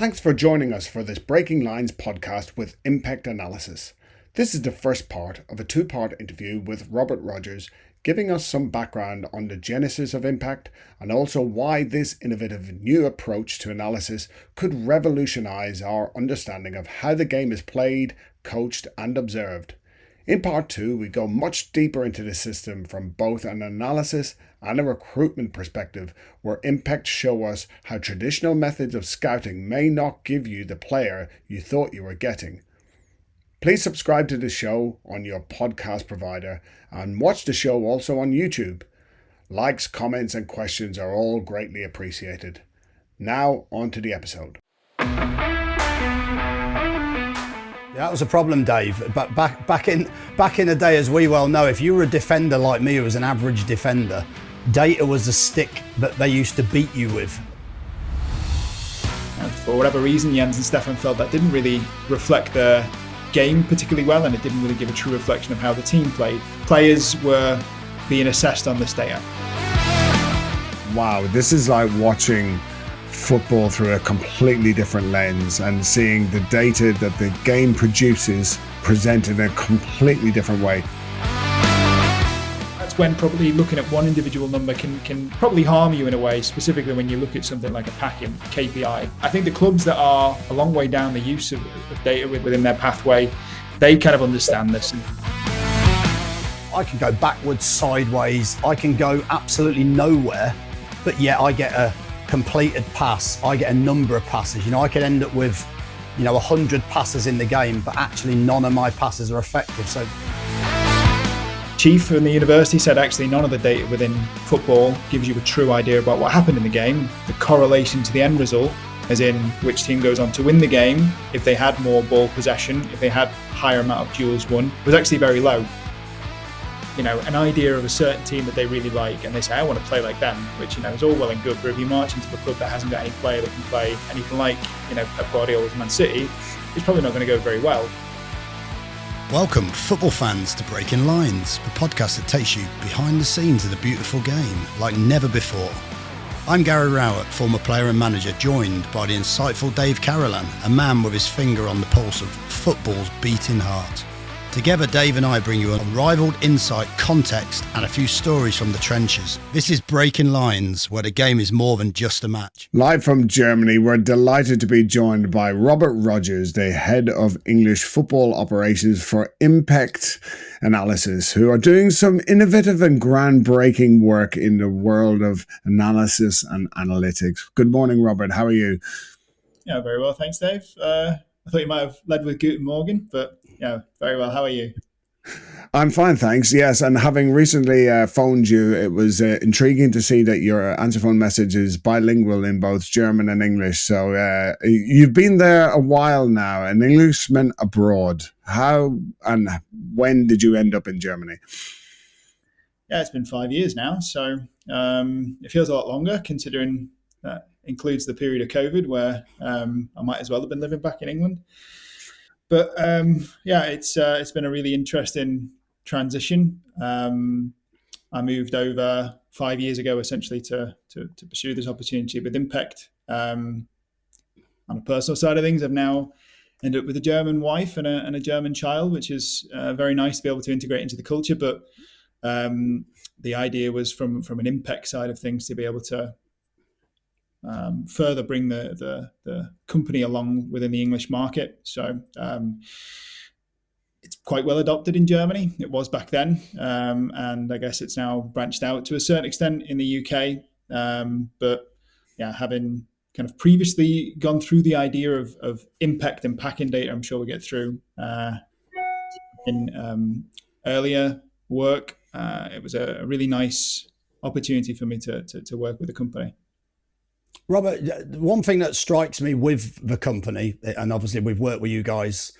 Thanks for joining us for this Breaking Lines podcast with Impact Analysis. This is the first part of a two-part interview with Robert Rogers, giving us some background on the genesis of Impact and also why this innovative new approach to analysis could revolutionize our understanding of how the game is played, coached and observed. In part 2, we go much deeper into the system from both an analysis and a recruitment perspective, where Impact show us how traditional methods of scouting may not give you the player you thought you were getting. Please subscribe to the show on your podcast provider and watch the show also on YouTube. Likes, comments and questions are all greatly appreciated. Now on to the episode. That was a problem, Dave. But back in the day, as we well know, if you were a defender like me, who was an average defender, data was the stick that they used to beat you with. And for whatever reason, Jens and Stefan felt that didn't really reflect the game particularly well, and it didn't really give a true reflection of how the team played. Players were being assessed on this data. Wow, this is like watching football through a completely different lens and seeing the data that the game produces presented in a completely different way. That's when probably looking at one individual number can probably harm you in a way, specifically when you look at something like a packing KPI. I think the clubs that are a long way down the use of data within their pathway, they kind of understand this. I can go backwards, sideways, I can go absolutely nowhere, but yet I get a completed pass, I get a number of passes. I could end up with 100 passes in the game, but actually none of my passes are effective. So Chief from the university said actually none of the data within football gives you a true idea about what happened in the game. The correlation to the end result, as in which team goes on to win the game, if they had more ball possession, if they had higher amount of duels won, was actually very low. An idea of a certain team that they really like, and they say, I want to play like them, which, is all well and good, but if you march into a club that hasn't got any player that can play anything like, Pep Guardiola's Man City, it's probably not going to go very well. Welcome, football fans, to Breaking Lines, the podcast that takes you behind the scenes of the beautiful game like never before. I'm Gary Rowett, former player and manager, joined by the insightful Dave Carolan, a man with his finger on the pulse of football's beating heart. Together, Dave and I bring you unrivaled insight, context, and a few stories from the trenches. This is Breaking Lines, where the game is more than just a match. Live from Germany, we're delighted to be joined by Robert Rogers, the head of English football operations for Impact Analysis, who are doing some innovative and groundbreaking work in the world of analysis and analytics. Good morning, Robert. How are you? Yeah, very well. Thanks, Dave. I thought you might have led with Guten Morgen, but yeah, very well. How are you? I'm fine, thanks. Yes, and having recently phoned you, it was intriguing to see that your answer phone message is bilingual in both German and English. So you've been there a while now, an Englishman abroad. How and when did you end up in Germany? Yeah, it's been 5 years now, so it feels a lot longer considering that includes the period of COVID where I might as well have been living back in England. But it's been a really interesting transition. I moved over 5 years ago, essentially to pursue this opportunity with Impact. On a personal side of things, I've now ended up with a German wife and a German child, which is very nice to be able to integrate into the culture. But the idea was from an Impact side of things to be able to further bring the company along within the English market. So it's quite well adopted in Germany. It was back then. And I guess it's now branched out to a certain extent in the UK. But yeah, having kind of previously gone through the idea of impact and packing data, I'm sure we'll get through in earlier work. It was a really nice opportunity for me to work with the company. Robert, one thing that strikes me with the company, and obviously we've worked with you guys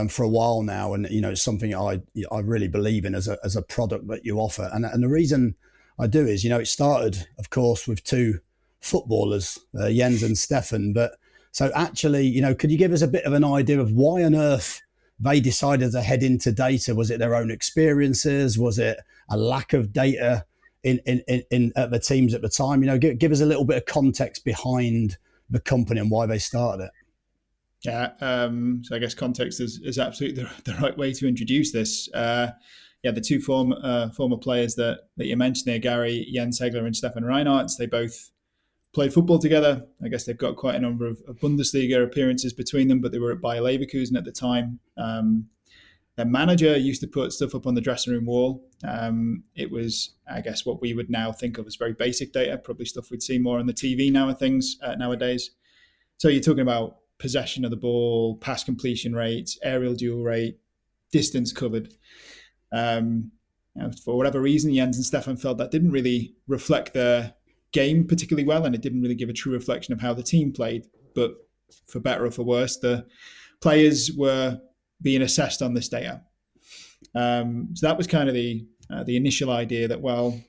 for a while now, and it's something I really believe in as a product that you offer. And the reason I do is, it started, of course, with two footballers, Jens and Stefan. But so actually, could you give us a bit of an idea of why on earth they decided to head into data? Was it their own experiences? Was it a lack of data in at the teams at the time? Give us a little bit of context behind the company and why they started it. Yeah, so I guess context is absolutely the right way to introduce this. The two former players that you mentioned there, Gary, Jens Hegeler and Stefan Reinartz, they both played football together. I guess they've got quite a number of Bundesliga appearances between them, but they were at Bayer Leverkusen at the time. Their manager used to put stuff up on the dressing room wall. It was, I guess, what we would now think of as very basic data, probably stuff we'd see more on the TV nowadays. So you're talking about possession of the ball, pass completion rates, aerial duel rate, distance covered. For whatever reason, Jens and Stefan felt that didn't really reflect their game particularly well, and it didn't really give a true reflection of how the team played. But for better or for worse, the players were being assessed on this data. So that was kind of the initial idea that, well,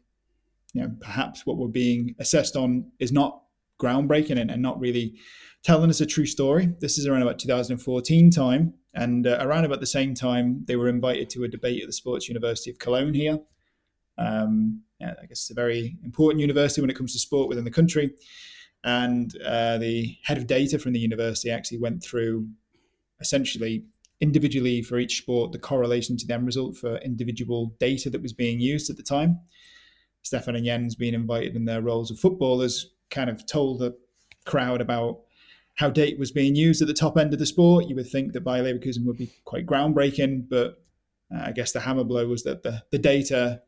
perhaps what we're being assessed on is not groundbreaking and not really telling us a true story. This is around about 2014 time. And around about the same time, they were invited to a debate at the Sports University of Cologne here. I guess it's a very important university when it comes to sport within the country. And the head of data from the university actually went through essentially individually for each sport the correlation to the end result for individual data that was being used at the time. Stefan and Jens, being invited in their roles of footballers, kind of told the crowd about how data was being used at the top end of the sport. You would think that Bayer Leverkusen would be quite groundbreaking, but I guess the hammer blow was that the data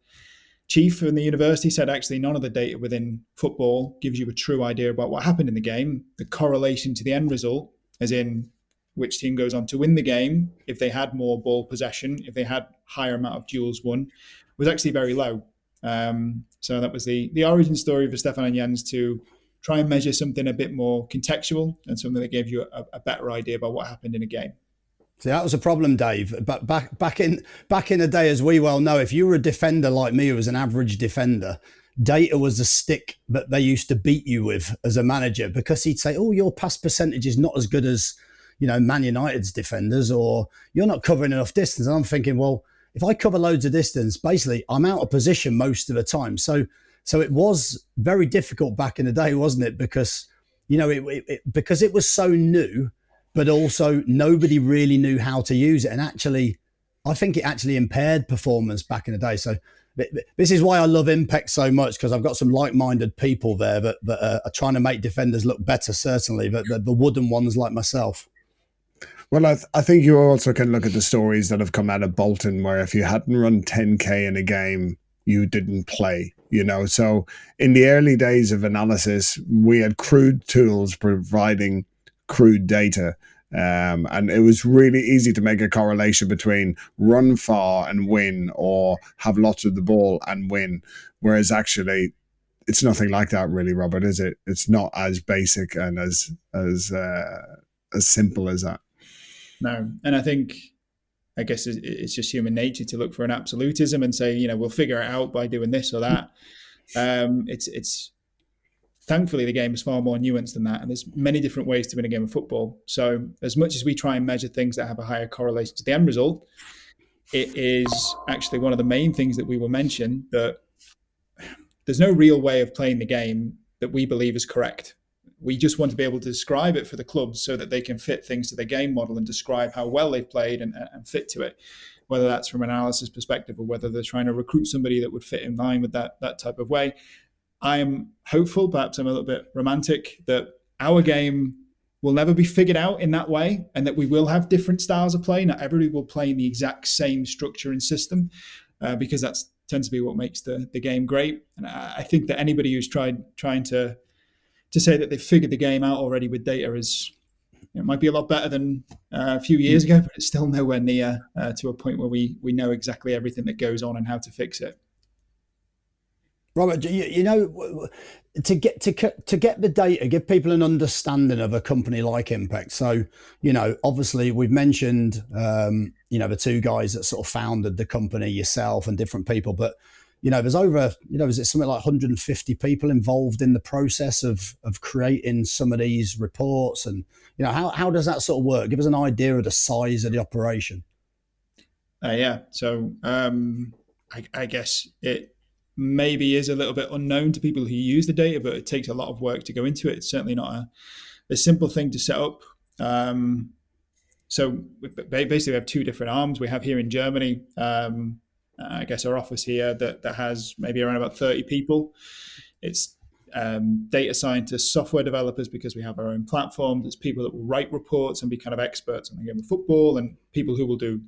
chief in the university said actually none of the data within football gives you a true idea about what happened in the game. The correlation to the end result, as in which team goes on to win the game, if they had more ball possession, if they had higher amount of duels won, was actually very low. So that was the origin story for Stefan and Jens to try and measure something a bit more contextual and something that gave you a better idea about what happened in a game. See, that was a problem, Dave. But back in the day, as we well know, if you were a defender like me, who was an average defender, data was a stick that they used to beat you with as a manager, because he'd say, "Oh, your pass percentage is not as good as, Man United's defenders," or "You're not covering enough distance." And I'm thinking, well, if I cover loads of distance, basically I'm out of position most of the time. So it was very difficult back in the day, wasn't it? Because because it was so new, but also nobody really knew how to use it. And actually, I think it actually impaired performance back in the day. So this is why I love Impect so much, because I've got some like-minded people there that are trying to make defenders look better, certainly, but the wooden ones like myself. Well, I think you also can look at the stories that have come out of Bolton, where if you hadn't run 10K in a game, you didn't play, So in the early days of analysis, we had crude tools providing crude data. And it was really easy to make a correlation between run far and win, or have lots of the ball and win. Whereas actually, it's nothing like that, really, Robert, is it? It's not as basic and as simple as that. No, and I guess it's just human nature to look for an absolutism and say, we'll figure it out by doing this or that. It's thankfully the game is far more nuanced than that, and there's many different ways to win a game of football. So as much as we try and measure things that have a higher correlation to the end result, it is actually one of the main things that we will mention, that there's no real way of playing the game that we believe is correct. We just want to be able to describe it for the clubs so that they can fit things to their game model and describe how well they've played and fit to it, whether that's from an analysis perspective or whether they're trying to recruit somebody that would fit in line with that type of way. I am hopeful, perhaps I'm a little bit romantic, that our game will never be figured out in that way, and that we will have different styles of play. Not everybody will play in the exact same structure and system, because that tends to be what makes the game great. And I think that anybody who's trying to say that they've figured the game out already with data it might be a lot better than a few years ago, but it's still nowhere near to a point where we know exactly everything that goes on and how to fix it. Robert, to get the data, give people an understanding of a company like Impect. So, obviously we've mentioned, the two guys that sort of founded the company, yourself and different people, but there's over, is it something like 150 people involved in the process of creating some of these reports? And, how does that sort of work? Give us an idea of the size of the operation. So I guess it maybe is a little bit unknown to people who use the data, but it takes a lot of work to go into it. It's certainly not a simple thing to set up. So basically, we have two different arms. We have here in Germany, I guess our office here that has maybe around about 30 people. It's data scientists, software developers, because we have our own platform. There's people that will write reports and be kind of experts on the game of football, and people who will do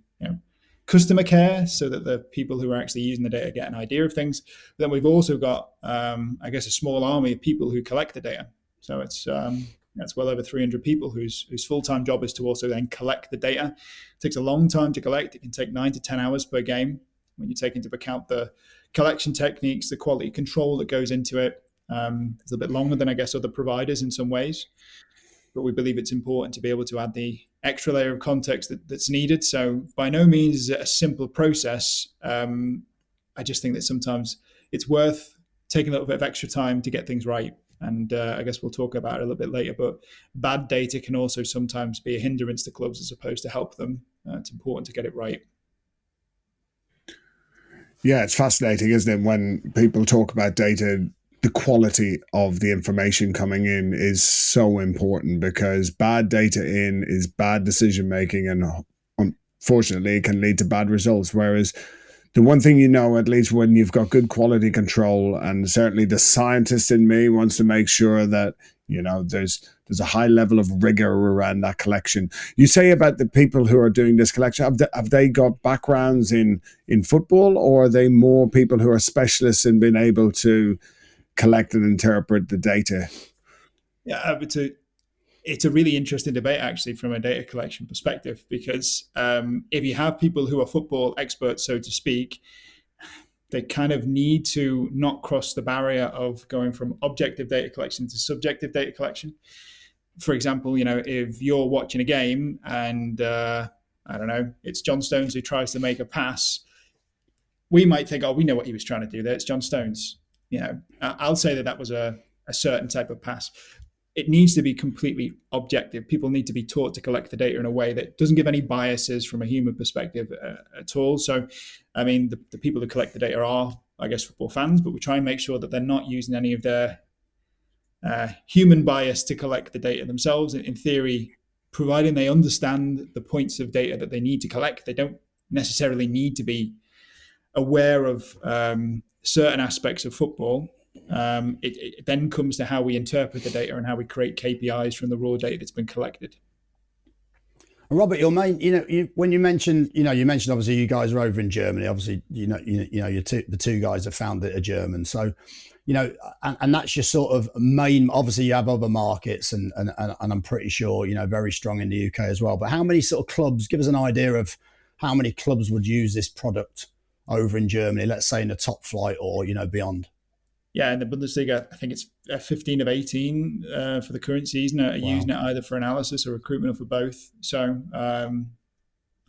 customer care, so that the people who are actually using the data get an idea of things. But then we've also got, I guess, a small army of people who collect the data. So it's well over 300 people whose full-time job is to also then collect the data. It takes a long time to collect. It can take 9 to 10 hours per game when you take into account the collection techniques, the quality control that goes into it. It's a bit longer than, I guess, other providers in some ways. But we believe it's important to be able to add the extra layer of context that's needed. So by no means is it a simple process. I just think that sometimes it's worth taking a little bit of extra time to get things right. And I guess we'll talk about it a little bit later, but bad data can also sometimes be a hindrance to clubs as opposed to help them. It's important to get it right. Yeah, it's fascinating, isn't it, when people talk about data, the quality of the information coming in is so important, because bad data in is bad decision making, and unfortunately it can lead to bad results. Whereas the one thing, at least when you've got good quality control, and certainly the scientist in me wants to make sure that, there's a high level of rigor around that collection. You say about the people who are doing this collection, have they got backgrounds in football, or are they more people who are specialists in being able to collect and interpret the data? Yeah, it's a really interesting debate, actually, from a data collection perspective, because if you have people who are football experts, so to speak, they kind of need to not cross the barrier of going from objective data collection to subjective data collection. For example, if you're watching a game and, I don't know, it's John Stones who tries to make a pass, we might think, we know what he was trying to do there. It's John Stones. I'll say that was a certain type of pass. It needs to be completely objective. People need to be taught to collect the data in a way that doesn't give any biases from a human perspective at all. So, I mean, the people who collect the data are, I guess, football fans, but we try and make sure that they're not using any of their human bias to collect the data themselves. In theory, providing they understand the points of data that they need to collect, they don't necessarily need to be aware of certain aspects of football. It then comes to how we interpret the data and how we create KPIs from the raw data that's been collected. Robert, your main, when you mentioned obviously you guys are over in Germany. Obviously, the two guys that founded it are German. So, and that's your sort of main. Obviously, you have other markets, and I'm pretty sure very strong in the UK as well. But how many sort of clubs? Give us an idea of how many clubs would use this product over in Germany. Let's say in the top flight or beyond. Yeah, in the Bundesliga, I think it's 15 of 18 for the current season are using it either for analysis or recruitment or for both. So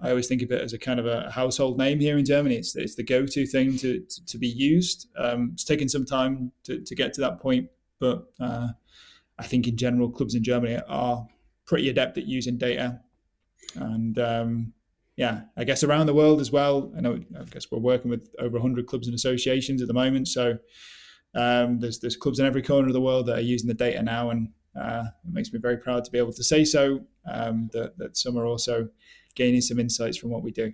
I always think of it as a kind of a household name here in Germany. It's the go-to thing to be used. It's taken some time to get to that point, but I think in general, clubs in Germany are pretty adept at using data. And I guess around the world as well. I guess we're working with over 100 clubs and associations at the moment. So there's clubs in every corner of the world that are using the data now, and it makes me very proud to be able to say so. That some are also gaining some insights from what we do.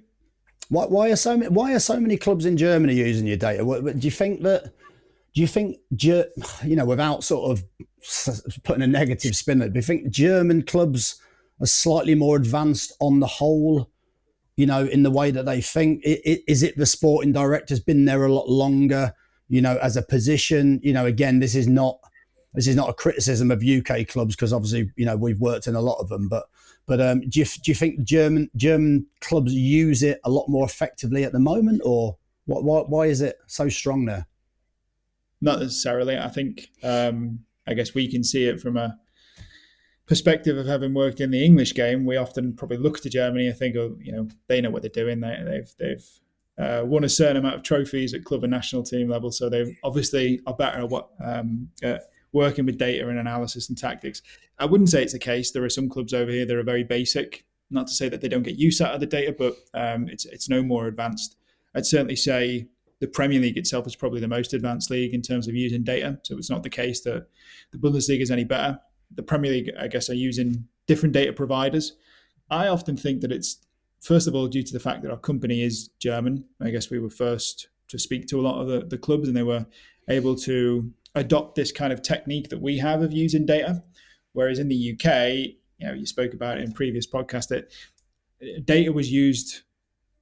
Why are so many clubs in Germany using your data? Do you think, without sort of putting a negative spin on it, do you think German clubs are slightly more advanced on the whole? In the way that they think? Is it the sporting director's been there a lot longer? As a position, again, this is not a criticism of UK clubs, because obviously, we've worked in a lot of them. But do you think German clubs use it a lot more effectively at the moment, or why is it so strong there? Not necessarily. I think I guess we can see it from a perspective of having worked in the English game. We often probably look to Germany and think, they know what they're doing. They've won a certain amount of trophies at club and national team level, so they obviously are better at what working with data and analysis and tactics. I wouldn't say it's the case. There are some clubs over here that are very basic. Not to say that they don't get use out of the data, but it's no more advanced. I'd certainly say the Premier League itself is probably the most advanced league in terms of using data. So it's not the case that the Bundesliga is any better. The Premier League, I guess, are using different data providers. I often think that it's, first of all, due to the fact that our company is German. I guess we were first to speak to a lot of the clubs, and they were able to adopt this kind of technique that we have of using data. Whereas in the UK, you spoke about it in previous podcasts, that data was used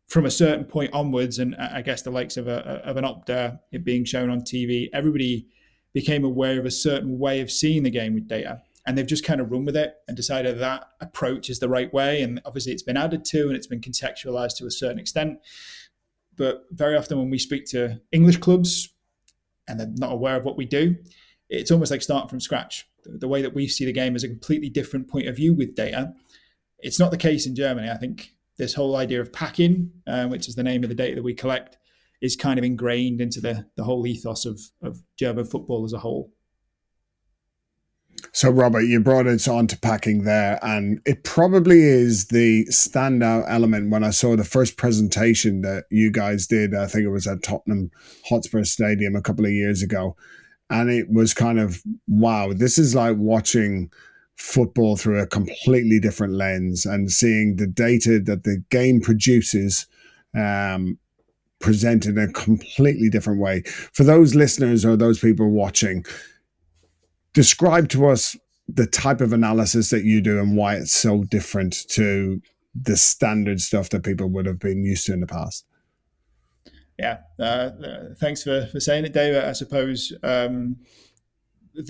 from a certain point onwards, and I guess the likes of an Opta, it being shown on TV, everybody became aware of a certain way of seeing the game with data. And they've just kind of run with it and decided that approach is the right way. And obviously it's been added to and it's been contextualized to a certain extent. But very often when we speak to English clubs and they're not aware of what we do, it's almost like starting from scratch. The way that we see the game is a completely different point of view with data. It's not the case in Germany. I think this whole idea of packing, which is the name of the data that we collect, is kind of ingrained into the whole ethos of German football as a whole. So, Robert, you brought us on to packing there, and it probably is the standout element when I saw the first presentation that you guys did. I think it was at Tottenham Hotspur Stadium a couple of years ago. And it was kind of, wow, this is like watching football through a completely different lens and seeing the data that the game produces presented in a completely different way. For those listeners or those people watching, describe to us the type of analysis that you do and why it's so different to the standard stuff that people would have been used to in the past. Yeah, thanks for saying it, David. I suppose the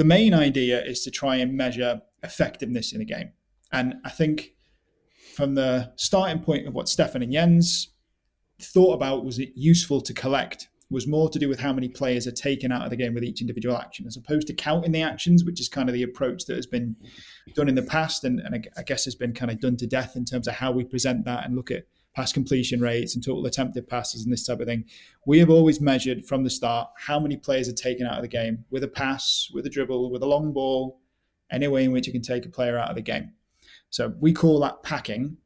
main idea is to try and measure effectiveness in a game. And I think from the starting point of what Stefan and Jens thought about, was it useful to collect, was more to do with how many players are taken out of the game with each individual action, as opposed to counting the actions, which is kind of the approach that has been done in the past, and I guess has been kind of done to death in terms of how we present that and look at pass completion rates and total attempted passes and this type of thing. We have always measured from the start how many players are taken out of the game with a pass, with a dribble, with a long ball, any way in which you can take a player out of the game. So we call that packing.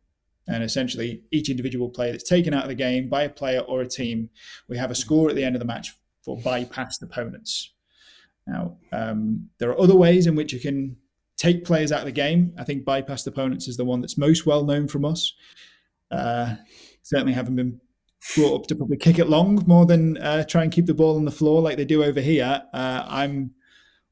And essentially, each individual player that's taken out of the game by a player or a team, we have a score at the end of the match for bypassed opponents. Now, there are other ways in which you can take players out of the game. I think bypassed opponents is the one that's most well known from us. Certainly haven't been brought up to probably kick it long more than try and keep the ball on the floor like they do over here. I'm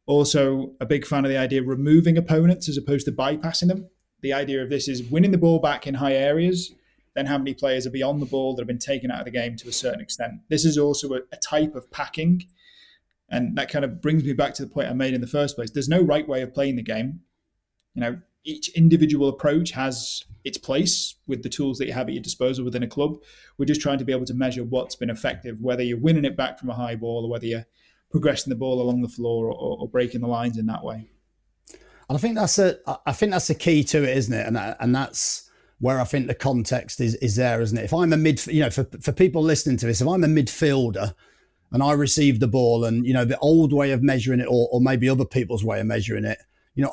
also a big fan of the idea of removing opponents as opposed to bypassing them. The idea of this is winning the ball back in high areas, then how many players are beyond the ball that have been taken out of the game to a certain extent. This is also a type of packing. And that kind of brings me back to the point I made in the first place. There's no right way of playing the game. Each individual approach has its place with the tools that you have at your disposal within a club. We're just trying to be able to measure what's been effective, whether you're winning it back from a high ball or whether you're progressing the ball along the floor or breaking the lines in that way. And I think that's the key to it, isn't it? And that's where I think the context is there, isn't it? If I'm a for people listening to this, if I'm a midfielder and I receive the ball, and the old way of measuring it, or maybe other people's way of measuring it,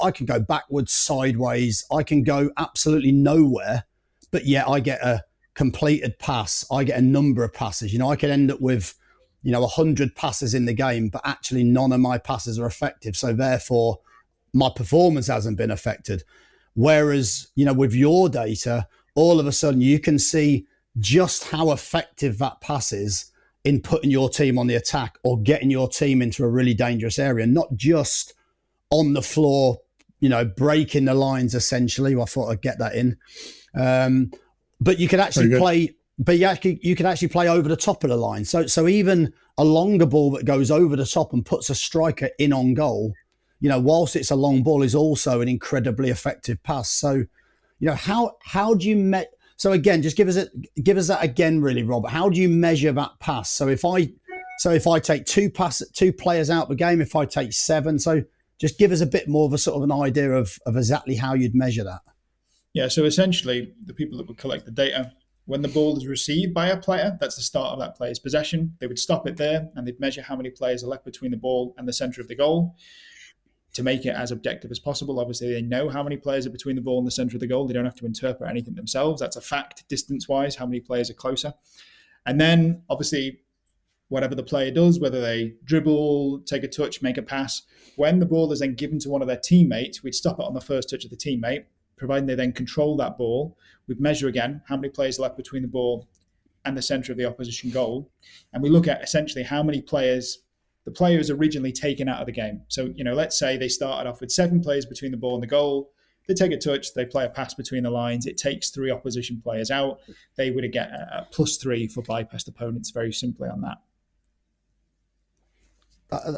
I can go backwards, sideways, I can go absolutely nowhere, but yet I get a completed pass, I get a number of passes. I could end up with 100 passes in the game, but actually none of my passes are effective. So therefore, my performance hasn't been affected. Whereas, with your data, all of a sudden you can see just how effective that pass is in putting your team on the attack or getting your team into a really dangerous area, not just on the floor, breaking the lines essentially. I thought I'd get that in. But you could actually play, you could actually play over the top of the line. So even a longer ball that goes over the top and puts a striker in on goal, whilst it's a long ball, is also an incredibly effective pass. So, how do you so again, just give us that again, really, Robert. How do you measure that pass? So if I take two players out of the game, if I take 7, so just give us a bit more of a sort of an idea of exactly how you'd measure that. Yeah. So essentially, the people that would collect the data, when the ball is received by a player, that's the start of that player's possession. They would stop it there and they'd measure how many players are left between the ball and the center of the goal. To make it as objective as possible, obviously they know how many players are between the ball and the center of the goal. They don't have to interpret anything themselves. That's a fact, distance-wise, how many players are closer. And then, obviously, whatever the player does, whether they dribble, take a touch, make a pass, when the ball is then given to one of their teammates, we'd stop it on the first touch of the teammate. providing they then control that ball, we measure again how many players are left between the ball and the centre of the opposition goal. And we look at essentially how many players the players originally taken out of the game. So, let's say they started off with 7 players between the ball and the goal. They take a touch, they play a pass between the lines. It takes 3 opposition players out. They would get a +3 for bypassed opponents, very simply on that.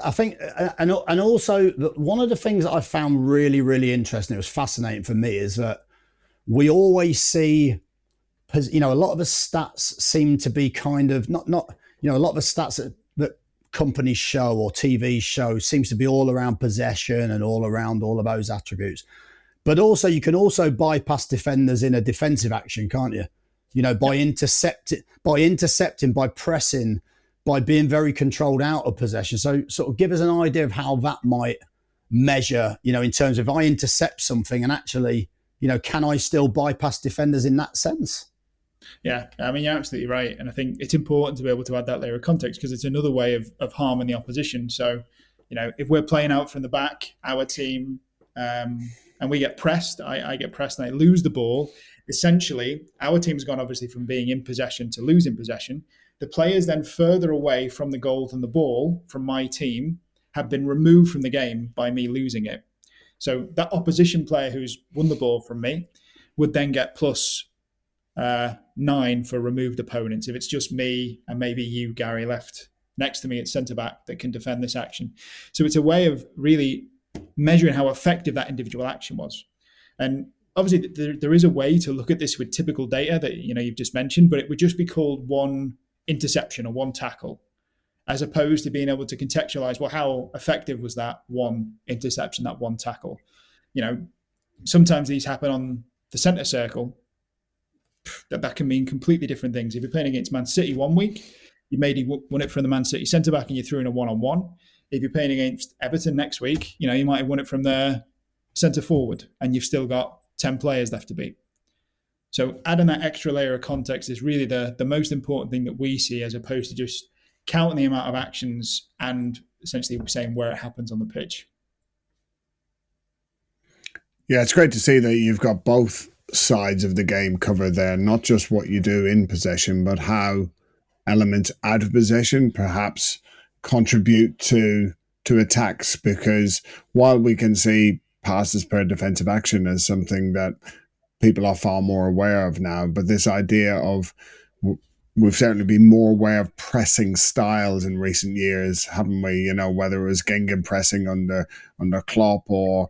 I think, and also one of the things that I found really, really interesting, it was fascinating for me, is that we always see, a lot of the stats seem to be kind of not, a lot of the stats that companies show or TV show seems to be all around possession and all around all of those attributes. But also, you can also bypass defenders in a defensive action, can't you? By intercepting, by pressing, by being very controlled out of possession. So sort of give us an idea of how that might measure, in terms of if I intercept something and actually, can I still bypass defenders in that sense? Yeah, I mean, you're absolutely right. And I think it's important to be able to add that layer of context because it's another way of harming the opposition. So, if we're playing out from the back, our team, and we get pressed, I get pressed and I lose the ball, essentially, our team's gone obviously from being in possession to losing possession. The players then further away from the goal than the ball from my team have been removed from the game by me losing it. So that opposition player who's won the ball from me would then get +9 for removed opponents. If it's just me and maybe you, Gary, left next to me at centre-back that can defend this action. So it's a way of really measuring how effective that individual action was. And obviously there is a way to look at this with typical data that you've just mentioned, but it would just be called one interception or one tackle, as opposed to being able to contextualize, well, how effective was that one interception, that one tackle? Sometimes these happen on the centre circle. That can mean completely different things. If you're playing against Man City one week, you maybe won it from the Man City centre-back and you threw in a one-on-one. If you're playing against Everton next week, you might have won it from their centre-forward and you've still got 10 players left to beat. So adding that extra layer of context is really the most important thing that we see, as opposed to just counting the amount of actions and essentially saying where it happens on the pitch. Yeah, it's great to see that you've got both sides of the game covered there, not just what you do in possession, but how elements out of possession perhaps contribute to attacks. Because while we can see passes per defensive action as something that people are far more aware of now, but this idea of, we've certainly been more aware of pressing styles in recent years, haven't we? Whether it was Gengen pressing under Klopp or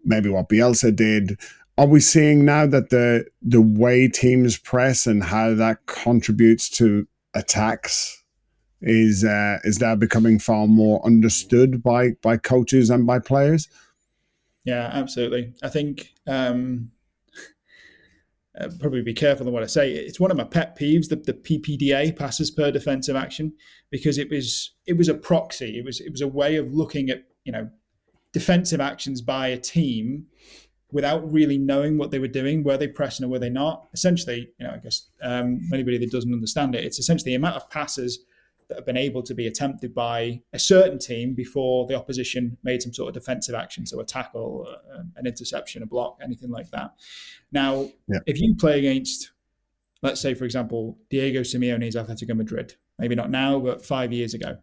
maybe what Bielsa did. Are we seeing now that the way teams press and how that contributes to attacks is that becoming far more understood by coaches and by players? Yeah, absolutely. I think probably be careful in what I say. It's one of my pet peeves, the PPDA, passes per defensive action, because it was a proxy. It was a way of looking at defensive actions by a team without really knowing what they were doing. Were they pressing or were they not? Essentially, I guess anybody that doesn't understand it, it's essentially the amount of passes that have been able to be attempted by a certain team before the opposition made some sort of defensive action, so a tackle, an interception, a block, anything like that. Now, If you play against, let's say, for example, Diego Simeone's Atletico Madrid, maybe not now, but 5 years ago,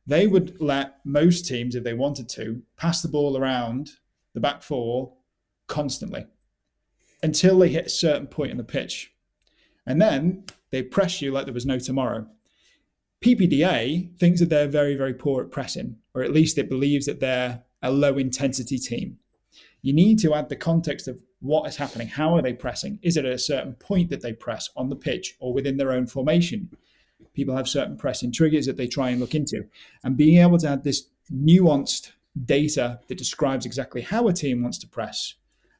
they would let most teams, if they wanted to, pass the ball around the back four constantly until they hit a certain point in the pitch. And then they press you like there was no tomorrow. PPDA thinks that they're very, very poor at pressing, or at least it believes that they're a low intensity team. You need to add the context of what is happening. How are they pressing? Is it at a certain point that they press on the pitch or within their own formation? People have certain pressing triggers that they try and look into. And being able to add this nuanced data that describes exactly how a team wants to press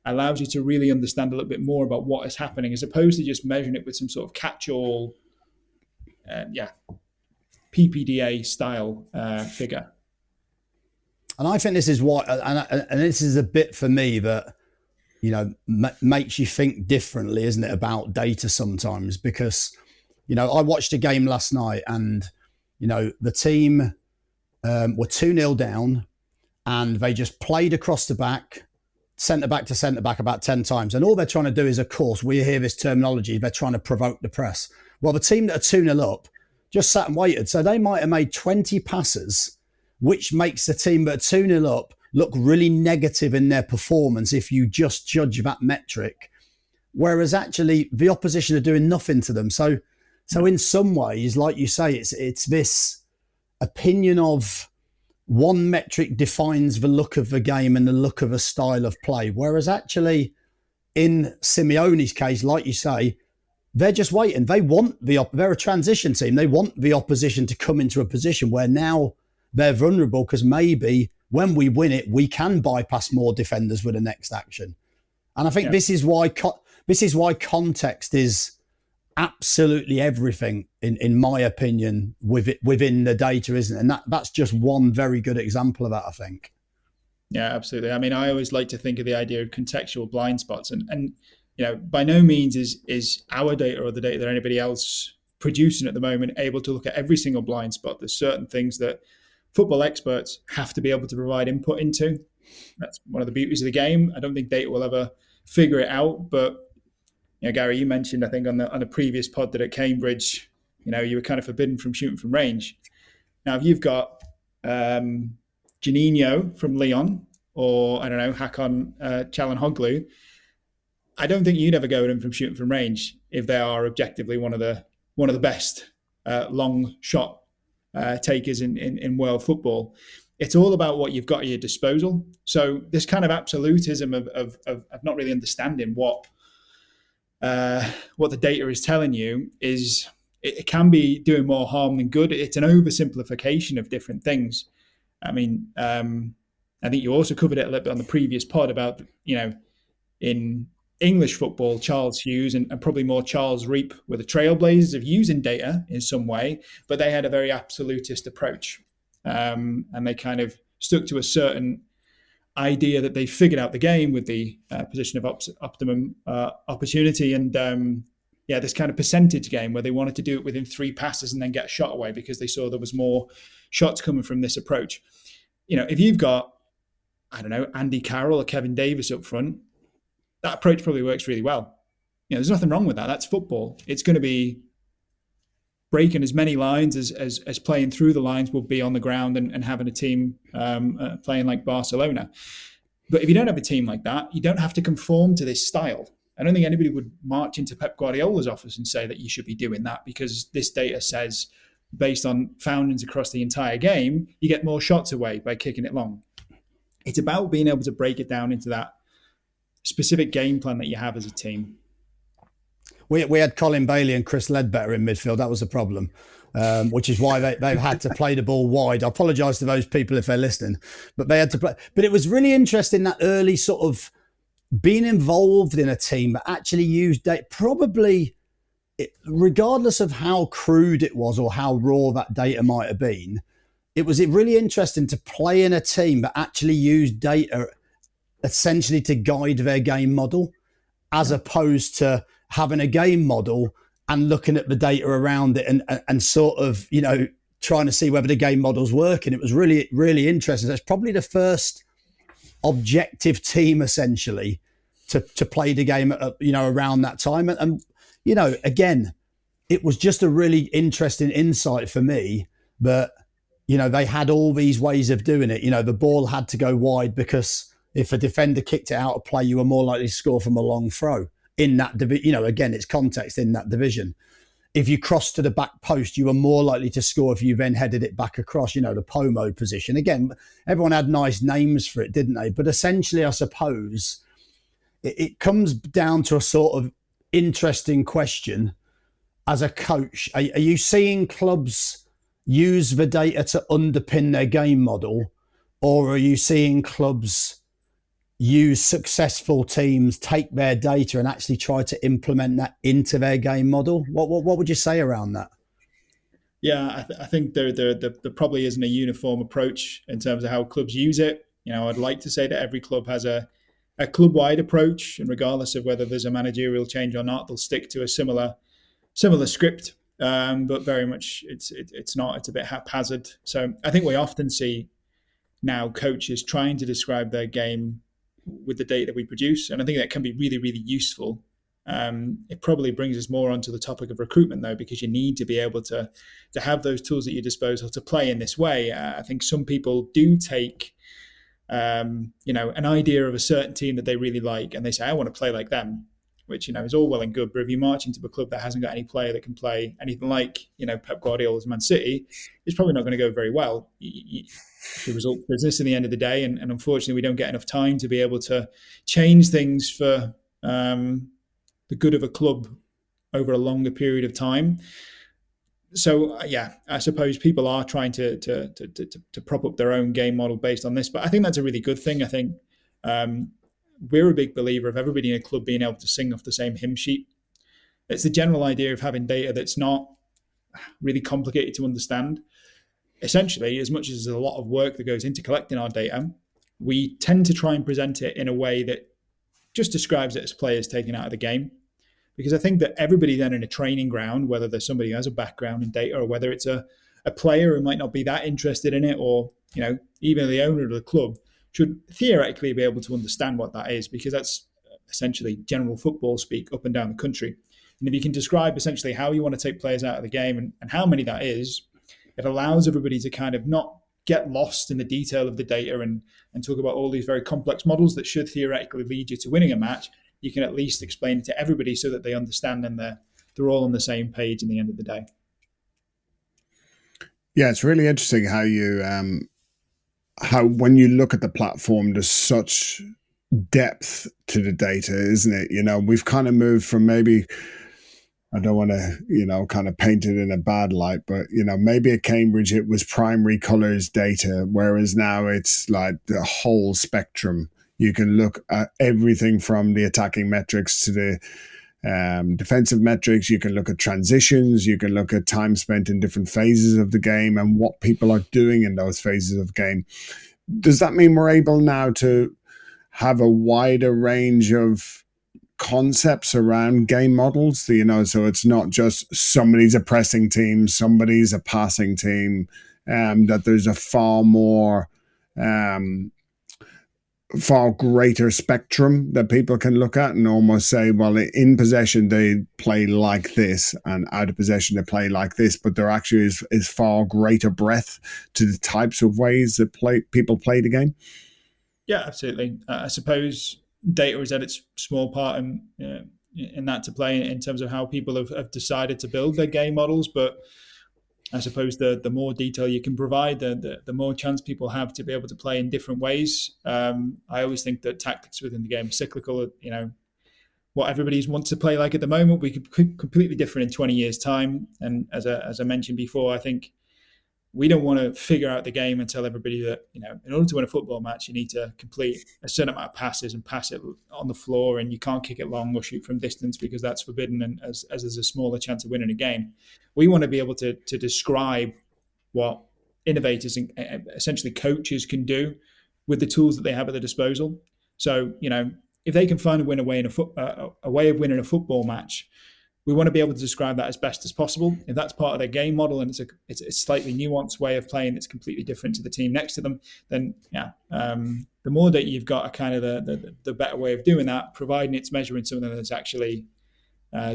allows you to really understand a little bit more about what is happening, as opposed to just measuring it with some sort of catch-all, PPDA style figure. And I think this is what, and this is a bit for me that, makes you think differently, isn't it, about data sometimes? Because, I watched a game last night and, the team were 2-0 down and they just played across the back centre-back to centre-back about 10 times. And all they're trying to do is, of course, we hear this terminology, they're trying to provoke the press. Well, the team that are 2-0 up just sat and waited. So they might have made 20 passes, which makes the team that are 2-0 up look really negative in their performance if you just judge that metric. Whereas actually the opposition are doing nothing to them. So in some ways, like you say, it's this opinion of one metric defines the look of the game and the look of a style of play. Whereas actually in Simeone's case, like you say, they're just waiting. They're a transition team. They want the opposition to come into a position where now they're vulnerable, because maybe when we win it, we can bypass more defenders with the next action. And I think this is why context is absolutely everything, in my opinion, within the data, isn't it? And that's just one very good example of that, I think. Yeah, absolutely. I mean, I always like to think of the idea of contextual blind spots, and by no means is our data or the data that anybody else producing at the moment able to look at every single blind spot. There's certain things that football experts have to be able to provide input into. That's one of the beauties of the game. I don't think data will ever figure it out. But Gary, you mentioned, I think on a previous pod, that at Cambridge, you were kind of forbidden from shooting from range. Now, if you've got Juninho from Lyon, or I don't know, Hakan Çalhanoğlu, I don't think you'd ever go at them from shooting from range if they are objectively one of the best long shot takers in world football. It's all about what you've got at your disposal. So this kind of absolutism of not really understanding what the data is telling you is, it can be doing more harm than good. It's an oversimplification of different things. I mean, I think you also covered it a little bit on the previous pod about, in English football, Charles Hughes and probably more Charles Reap were the trailblazers of using data in some way, but they had a very absolutist approach. And they kind of stuck to a certain idea that they figured out the game with the position of optimum opportunity and this kind of percentage game where they wanted to do it within 3 passes and then get a shot away because they saw there was more shots coming from this approach. If you've got, I don't know, Andy Carroll or Kevin Davis up front, that approach probably works really well. There's nothing wrong with that. That's football. It's going to be breaking as many lines as playing through the lines will be on the ground and having a team playing like Barcelona. But if you don't have a team like that, you don't have to conform to this style. I don't think anybody would march into Pep Guardiola's office and say that you should be doing that because this data says, based on foundings across the entire game, you get more shots away by kicking it long. It's about being able to break it down into that specific game plan that you have as a team. We had Colin Bailey and Chris Ledbetter in midfield. That was a problem, which is why they've had to play the ball wide. I apologise to those people if they're listening, but they had to play. But it was really interesting, that early sort of being involved in a team that actually used data, probably regardless of how crude it was or how raw that data might have been. It was really interesting to play in a team that actually used data essentially to guide their game model, as opposed to having a game model and looking at the data around it and sort of, trying to see whether the game model's working. It was really, really interesting. So it's probably the first objective team essentially to play the game, around that time. And, again, it was just a really interesting insight for me that, they had all these ways of doing it. The ball had to go wide because if a defender kicked it out of play, you were more likely to score from a long throw in that division. Again, it's context in that division. If you crossed to the back post, you were more likely to score if you then headed it back across, the Pomo position. Again, everyone had nice names for it, didn't they? But essentially, I suppose it comes down to a sort of interesting question as a coach. Are you seeing clubs use the data to underpin their game model, or are you seeing clubs use successful teams, take their data and actually try to implement that into their game model? What would you say around that? Yeah, I think there probably isn't a uniform approach in terms of how clubs use it. I'd like to say that every club has a club-wide approach, and regardless of whether there's a managerial change or not, they'll stick to a similar script. But very much it's not. It's a bit haphazard. So I think we often see now coaches trying to describe their game with the data that we produce. And I think that can be really, really useful. It probably brings us more onto the topic of recruitment, though, because you need to be able to have those tools at your disposal to play in this way. I think some people do take, an idea of a certain team that they really like, and they say, I want to play like them, which, is all well and good. But if you march into a club that hasn't got any player that can play anything like, Pep Guardiola's Man City, it's probably not going to go very well. The result business in the end of the day, and unfortunately we don't get enough time to be able to change things for the good of a club over a longer period of time. So I suppose people are trying to prop up their own game model based on this, but I think that's a really good thing. I think we're a big believer of everybody in a club being able to sing off the same hymn sheet. It's the general idea of having data that's not really complicated to understand. Essentially, as much as there's a lot of work that goes into collecting our data, we tend to try and present it in a way that just describes it as players taken out of the game. Because I think that everybody then in a training ground, whether there's somebody who has a background in data or whether it's a player who might not be that interested in it, or even the owner of the club, should theoretically be able to understand what that is, because that's essentially general football speak up and down the country. And if you can describe essentially how you want to take players out of the game and how many that is, it allows everybody to kind of not get lost in the detail of the data and talk about all these very complex models that should theoretically lead you to winning a match. You can at least explain it to everybody so that they understand and they're all on the same page in the end of the day. Yeah, it's really interesting how you how when you look at the platform, there's such depth to the data, isn't it? We've kind of moved from maybe, I don't want to, kind of paint it in a bad light, but, maybe at Cambridge it was primary colours data, whereas now it's like the whole spectrum. You can look at everything from the attacking metrics to the defensive metrics. You can look at transitions. You can look at time spent in different phases of the game and what people are doing in those phases of the game. Does that mean we're able now to have a wider range of concepts around game models? So it's not just somebody's a pressing team, somebody's a passing team, that there's a far greater spectrum that people can look at and almost say, well, in possession they play like this, and out of possession they play like this, but there actually is far greater breadth to the types of ways that people play the game. Yeah, absolutely. I suppose data is at its small part in that to play in terms of how people have decided to build their game models, but I suppose the more detail you can provide, the more chance people have to be able to play in different ways. I always think that tactics within the game are cyclical. What everybody wants to play like at the moment, we could completely different in 20 years' time. And as I mentioned before, I think we don't want to figure out the game and tell everybody that, in order to win a football match, you need to complete a certain amount of passes and pass it on the floor, and you can't kick it long or shoot from distance because that's forbidden, and as there's a smaller chance of winning a game. We want to be able to describe what innovators and essentially coaches can do with the tools that they have at their disposal. So, if they can find a way of winning a football match, we want to be able to describe that as best as possible. If that's part of their game model and it's a slightly nuanced way of playing that's completely different to the team next to them, then the more that you've got a kind of the better way of doing that, providing it's measuring something that's actually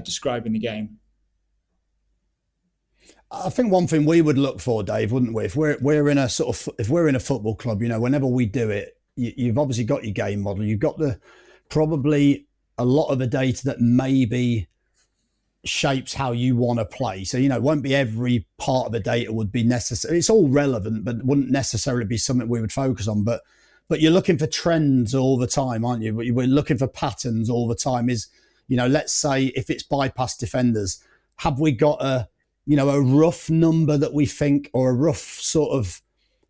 describing the game. I think one thing we would look for, Dave, wouldn't we? If we're in a if we're in a football club, whenever we do it, you've obviously got your game model. You've got probably a lot of the data that maybe shapes how you want to play. So, it won't be every part of the data would be necessary. It's all relevant, but wouldn't necessarily be something we would focus on. But you're looking for trends all the time, aren't you? We're looking for patterns all the time. Let's say if it's bypass defenders, have we got a rough number that we think, or a rough sort of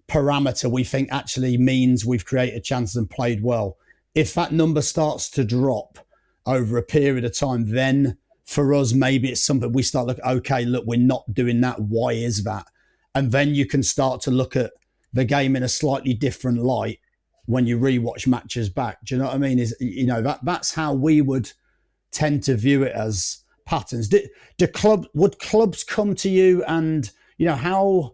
parameter we think actually means we've created chances and played well? If that number starts to drop over a period of time, then for us, maybe it's something we start looking, okay, look, we're not doing that. Why is that? And then you can start to look at the game in a slightly different light when you rewatch matches back. Do you know what I mean? That's how we would tend to view it, as patterns. Would clubs come to you and, how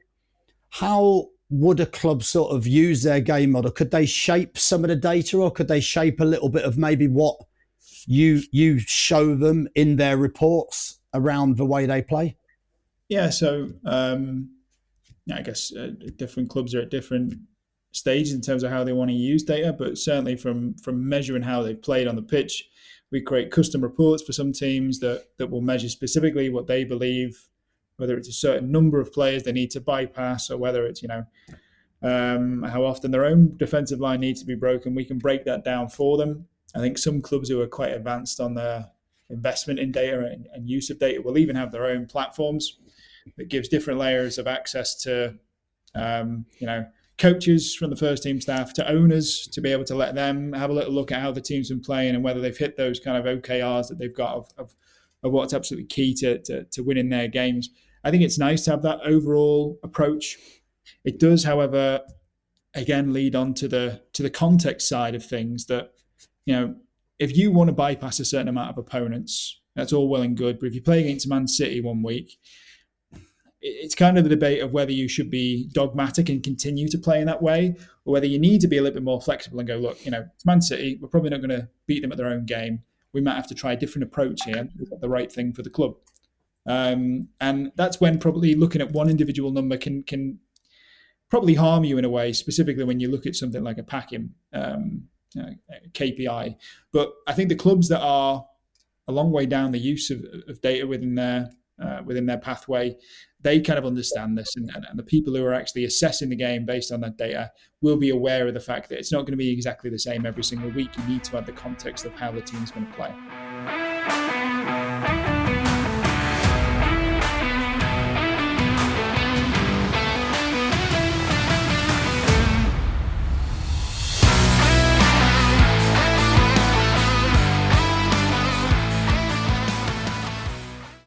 would a club sort of use their game model? Could they shape some of the data, or could they shape a little bit of maybe what you show them in their reports around the way they play? Yeah, so I guess different clubs are at different stages in terms of how they want to use data, but certainly from measuring how they've played on the pitch, we create custom reports for some teams that will measure specifically what they believe, whether it's a certain number of players they need to bypass, or whether it's how often their own defensive line needs to be broken. We can break that down for them. I think some clubs who are quite advanced on their investment in data and use of data will even have their own platforms that gives different layers of access to coaches from the first team staff to owners, to be able to let them have a little look at how the team's been playing and whether they've hit those kind of OKRs that they've got of what's absolutely key to winning their games. I think it's nice to have that overall approach. It does, however, again lead on to the context side of things that, if you want to bypass a certain amount of opponents, that's all well and good. But if you play against Man City one week, it's kind of the debate of whether you should be dogmatic and continue to play in that way, or whether you need to be a little bit more flexible and go, look, it's Man City. We're probably not going to beat them at their own game. We might have to try a different approach here. Is that the right thing for the club? And that's when probably looking at one individual number can probably harm you in a way, specifically when you look at something like a packing KPI. But I think the clubs that are a long way down the use of data within their pathway, they kind of understand this, and the people who are actually assessing the game based on that data will be aware of the fact that it's not going to be exactly the same every single week. You need to add the context of how the team's going to play.